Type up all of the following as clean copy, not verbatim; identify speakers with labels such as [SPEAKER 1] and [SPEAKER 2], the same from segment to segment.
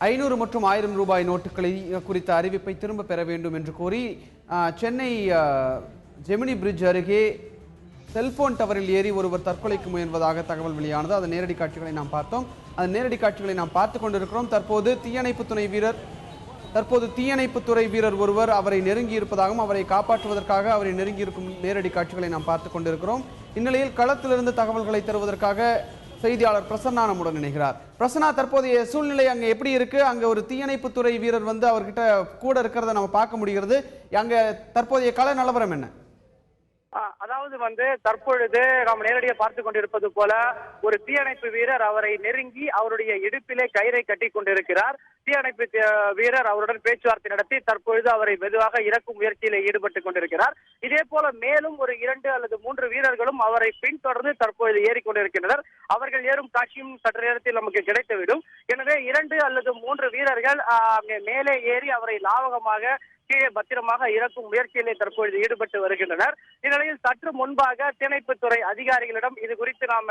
[SPEAKER 1] 500 மற்றும் 1000 ரூபாய் நோட்டுகளை குறித்த அறிவிப்பை திரும்ப பெற வேண்டும் என்று கோரி சென்னை ஜெமினி பிரிட்ஜ் அருகே செல்போன் டவரில் ஏறி ஒருவர் தற்கொலைக்கு முயல்வதாக தகவல் வெளியானது. அந்த நேரடி காட்சிகளை நாம் பார்த்தோம். அந்த நேரடி காட்சிகளை நாம் பார்த்து கொண்டிருக்கிறோம். தற்போது தீயணைப்புத்துறை வீரர் ஒருவர் அவரை நெருங்கி இருப்பதாகவும் அவரை காப்பாற்றுவதற்காக அவரை நெருங்கி இருக்கும் நேரடி காட்சிகளை நாம் பார்த்து கொண்டிருக்கிறோம். இந்நிலையில் களத்திலிருந்து தகவல்களை தருவதற்காக செய்தியாளர் பிரசன்னா நம்முடன் இணைகிறார். பிரசன்னா, தற்போதைய சூழ்நிலை அங்க எப்படி இருக்கு? அங்க ஒரு தீயணைப்புத்துறை வீரர் அவர்கிட்ட கூட இருக்கிறத நம்ம பார்க்க முடிகிறது. அங்க தற்போதைய கள நிலவரம் என்ன?
[SPEAKER 2] அதாவது தற்பொழுது நாம் நேரடியாக பார்த்து கொண்டிருப்பது போல ஒரு தீயணைப்பு வீரர் அவரை நெருங்கி அவருடைய இடுப்பிலே கயிறை கட்டி கொண்டிருக்கிறார். தீயணைப்பு வீரர் அவருடன் பேச்சுவார்த்தை நடத்தி தற்பொழுது அவரை மெதுவாக இறக்கும் முயற்சியில் ஈடுபட்டுக் கொண்டிருக்கிறார். இதே போல மேலும் ஒரு 2 அல்லது 3 வீரர்களும் அவரை பின்தொடர்ந்து தற்பொழுது ஏறிக்கொண்டிருக்கின்றனர். அவர்கள் ஏறும் காட்சியும் சற்று நேரத்தில் நமக்கு கிடைத்துவிடும். எனவே 2 அல்லது 3 வீரர்கள் மேலே ஏறி அவரை லாவகமாக கீழே பத்திரமாக இறக்கும் முயற்சியிலே தற்பொழுது ஈடுபட்டு வருகின்றனர். இந்நிலையில் சற்று முன்பாக தீயணைப்புத்துறை அதிகாரிகளிடம் இது குறித்து நாம்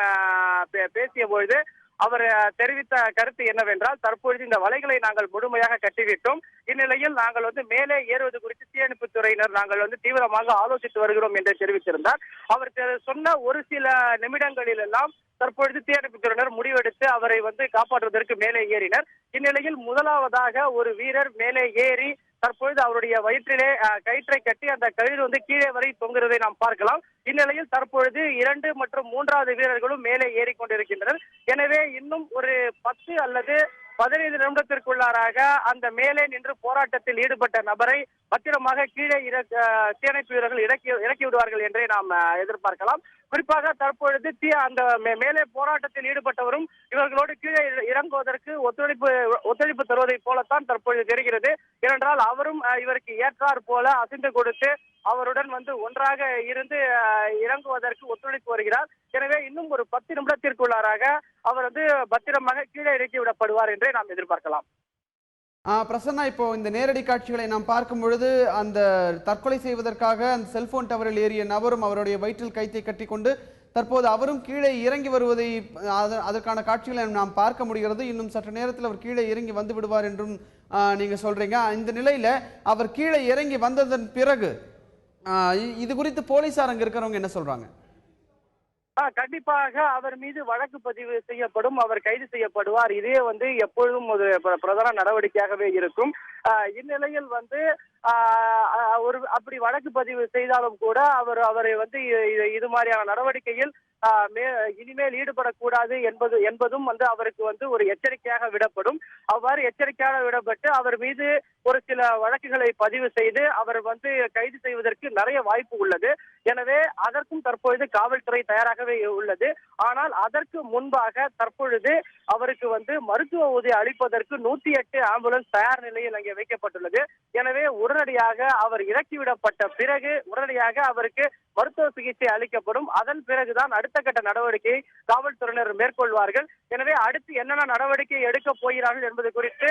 [SPEAKER 2] பேசிய பொழுது அவர் தெரிவித்த கருத்து என்னவென்றால், தற்பொழுது இந்த வலைகளை நாங்கள் முழுமையாக கட்டிவிட்டோம். இந்நிலையில் நாங்கள் மேலே ஏறுவது குறித்து தீயணைப்புத்துறையினர் நாங்கள் தீவிரமாக ஆலோசித்து வருகிறோம் என்று தெரிவித்திருந்தார். அவர் சொன்ன ஒரு சில நிமிடங்களில் எல்லாம் தற்பொழுது தீயணைப்புத்துறையினர் முடிவெடுத்து அவரை காப்பாற்றுவதற்கு மேலே ஏறினர். இந்நிலையில் முதலாவதாக ஒரு வீரர் மேலே ஏறி தற்பொழுது அவருடைய வயிற்றிலே கயிற்றை கட்டி அந்த கயிறு கீழே வரை தொங்குறதை நாம் பார்க்கலாம். இந்நிலையில் தற்பொழுது 2 மற்றும் 3வது வீரர்களும் மேலே ஏறிக்கொண்டிருக்கின்றனர். எனவே இன்னும் ஒரு 10 அல்லது 15 நிமிடத்திற்குள்ளாராக அந்த மேலே நின்று போராட்டத்தில் ஈடுபட்ட நபரை பத்திரமாக கீழே தீயணைப்பு வீரர்கள் இறக்கி விடுவார்கள் என்றே நாம் எதிர்பார்க்கலாம். குறிப்பாக தற்பொழுது அந்த மேலே போராட்டத்தில் ஈடுபட்டவரும் இவர்களோடு கீழே இறங்குவதற்கு ஒத்துழைப்பு தருவதை போலத்தான் தற்பொழுது தெரிகிறது. ஏனென்றால் அவரும் இவருக்கு ஏற்றார் போல அசைந்து கொடுத்து அவருடன் ஒன்றாக இருந்து இறங்குவதற்கு ஒத்துழைப்பு வருகிறார். எனவே இன்னும் ஒரு 10 நிமிடத்திற்குள்ளாராக அவர் பத்திரமாக கீழே இறக்கி விடப்படுவார் என்றே நாம் எதிர்பார்க்கலாம்.
[SPEAKER 1] பிரசன்னா, இப்போ இந்த நேரடி காட்சிகளை நாம் பார்க்கும் பொழுது அந்த தற்கொலை செய்வதற்காக அந்த செல்போன் டவரில் ஏறிய நபரும் அவருடைய வயிற்றில் கைத்தை கட்டி கொண்டு தற்போது அவரும் கீழே இறங்கி வருவதை அதற்கான காட்சிகளை நாம் பார்க்க முடிகிறது. இன்னும் சற்று நேரத்தில் அவர் கீழே இறங்கி வந்து விடுவார் என்றும் நீங்க சொல்றீங்க. இந்த நிலையில அவர் கீழே இறங்கி வந்ததன் பிறகு இது குறித்து போலீசார் அங்க இருக்கிறவங்க என்ன சொல்றாங்க?
[SPEAKER 2] கண்டிப்பாக அவர் மீது வழக்கு பதிவு செய்யப்படும், அவர் கைது செய்யப்படுவார். இதே எப்பொழுதும் ஒரு பிரதான நடவடிக்கையாகவே இருக்கும். இந்நிலையில் அப்படி வழக்கு பதிவு செய்தாலும் கூட அவரை இது மாதிரியான நடவடிக்கையில் இனிமேல் ஈடுபடக்கூடாது என்பதும் அவருக்கு ஒரு எச்சரிக்கையாக விடப்படும். அவ்வாறு எச்சரிக்கையாக விடப்பட்டு அவர் மீது ஒரு சில வழக்குகளை பதிவு செய்து அவர் கைது செய்வதற்கு நிறைய வாய்ப்பு உள்ளது. எனவே அதற்கும் தற்பொழுது காவல்துறை தயாராகவே உள்ளது. ஆனால் அதற்கு முன்பாக தற்பொழுது அவருக்கு மருத்துவ உதவி அளிப்பதற்கு 108 ஆம்புலன்ஸ் தயார் நிலையில் அங்கே வைக்கப்பட்டுள்ளது. எனவே உடனடியாக அவர் இறக்கிவிடப்பட்ட பிறகு உடனடியாக அவருக்கு மருத்துவ சிகிச்சை அளிக்கப்படும். அதன் பிறகுதான் அடுத்த கட்ட நடவடிக்கையை காவல்துறையினர் மேற்கொள்வார்கள். எனவே அடுத்து என்னென்ன நடவடிக்கை எடுக்க போகிறார்கள் என்பது குறித்து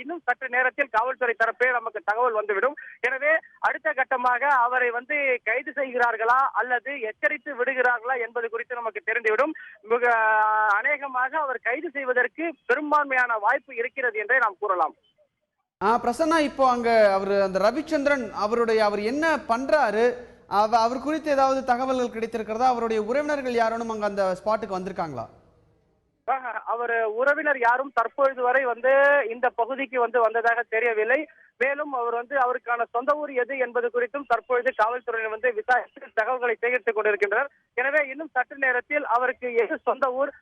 [SPEAKER 2] இன்னும் சற்று நேரத்தில் காவல்துறை தரப்பே நமக்கு தகவல் வந்துவிடும். எனவே அடுத்த கட்டமாக அவரை கைது செய்கிறார்களா அல்லது எச்சரித்து விடுகிறார்களா என்பது குறித்து நமக்கு தெரிந்துவிடும். மிக அநேகமாக அவர் கைது செய்வதற்கு பெரும்பான்மையான வாய்ப்பு இருக்கிறது என்றே நாம் கூறலாம்.
[SPEAKER 1] பிரசன்னா, இப்போ அங்க அந்த ரவிச்சந்திரன் அவர் என்ன பண்றாரு, அவர் குறித்து ஏதாவது தகவல்கள் கிடைத்திருக்கிறதா? அவருடைய உறவினர்கள் யாரும் அங்க அந்த ஸ்பாட்டுக்கு வந்திருக்காங்களா?
[SPEAKER 2] அவர் உறவினர் யாரும் தற்பொழுது வரை இந்த பகுதிக்கு வந்ததாக தெரியவில்லை. மேலும் அவர் அவருக்கான சொந்த ஊர் எது என்பது குறித்தும் தற்பொழுது காவல்துறையினர் விசாரித்து தகவல்களை சேகரித்துக் கொண்டிருக்கின்றனர். எனவே இன்னும் சற்று நேரத்தில் அவருக்கு எது சொந்த ஊர்,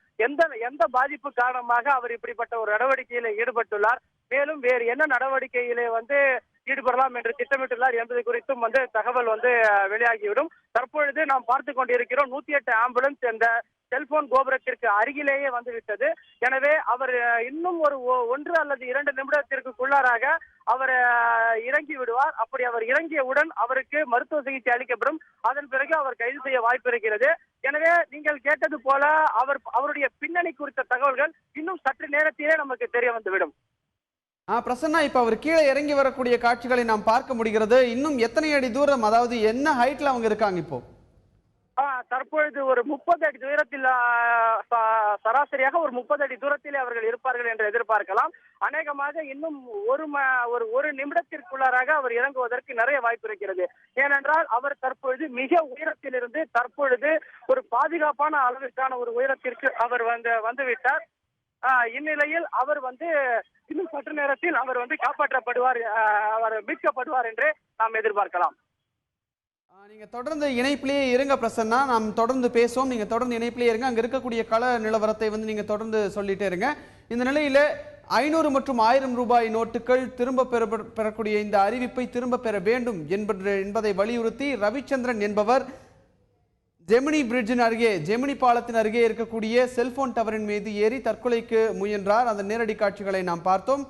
[SPEAKER 2] எந்த பாதிப்பு காரணமாக அவர் இப்படிப்பட்ட ஒரு நடவடிக்கையில ஈடுபட்டுள்ளார், மேலும் வேறு என்ன நடவடிக்கையிலே ஈடுபடலாம் என்று திட்டமிட்டுள்ளார் என்பது குறித்தும் தகவல் வெளியாகிவிடும். தற்பொழுது நாம் பார்த்து கொண்டிருக்கிறோம் 108 ஆம்புலன்ஸ் இந்த செல்போன் கோபுரத்திற்கு அருகிலேயே வந்துவிட்டது. எனவே அவர் இன்னும் ஒரு 1 அல்லது 2 நிமிடத்திற்குள்ளாராக அவர் இறங்கி விடுவார். அப்படி அவர் இறங்கியவுடன் அவருக்கு மருத்துவ சிகிச்சை அளிக்கப்படும். அதன் பிறகு அவர் கைது செய்ய வாய்ப்பு இருக்கிறது. எனவே நீங்கள் கேட்டது போல அவருடைய பின்னணி குறித்த தகவல்கள் இன்னும் சற்று நேரத்திலே நமக்கு தெரிய வந்துவிடும்.
[SPEAKER 1] பிரசன்னா, இப்ப அவர் கீழே இறங்கி வரக்கூடிய காட்சிகளை நாம் பார்க்க முடிகிறது. இன்னும் எத்தனை அடி தூரம், அதாவது என்ன ஹைட்ல அவங்க இருக்காங்க இப்போ?
[SPEAKER 2] தற்பொழுது ஒரு 30 அடி தூரத்தில் சராசரியாக ஒரு 30 அடி தூரத்திலே அவர்கள் இருப்பார்கள் என்று எதிர்பார்க்கலாம். அநேகமாக இன்னும் ஒரு நிமிடத்திற்குள்ளாராக அவர் இறங்குவதற்கு நிறைய வாய்ப்பு இருக்கிறது. ஏனென்றால் அவர் தற்பொழுது மிக உயரத்திலிருந்து தற்பொழுது ஒரு பாதுகாப்பான அளவிற்கான ஒரு உயரத்திற்கு அவர் வந்துவிட்டார். இந்நிலையில் அவர் இன்னும் சற்று நேரத்தில் அவர் காப்பாற்றப்படுவார், அவர் மீட்கப்படுவார் என்று நாம் எதிர்பார்க்கலாம்.
[SPEAKER 1] நீங்க தொடர்ந்து இணைப்பிலேயே இருங்க பிரசன்னா, நாம் தொடர்ந்து பேசுவோம். நீங்க தொடர்ந்து இணைப்பிலேயே இருங்க. அங்க இருக்கக்கூடிய கள நிலவரத்தை நீங்க தொடர்ந்து சொல்லிட்டே இருங்க. இந்த நிலையில 500 மற்றும் 1000 ரூபாய் நோட்டுகள் திரும்ப பெறக்கூடிய இந்த அறிவிப்பை திரும்ப பெற வேண்டும் என்பதை வலியுறுத்தி ரவிச்சந்திரன் என்பவர் ஜெமினி பிரிட்ஜின் அருகே, ஜெமினி பாலத்தின் அருகே இருக்கக்கூடிய செல்போன் டவரின் மீது ஏறி தற்கொலைக்கு முயன்றார். அந்த நேரடி காட்சிகளை நாம் பார்த்தோம்.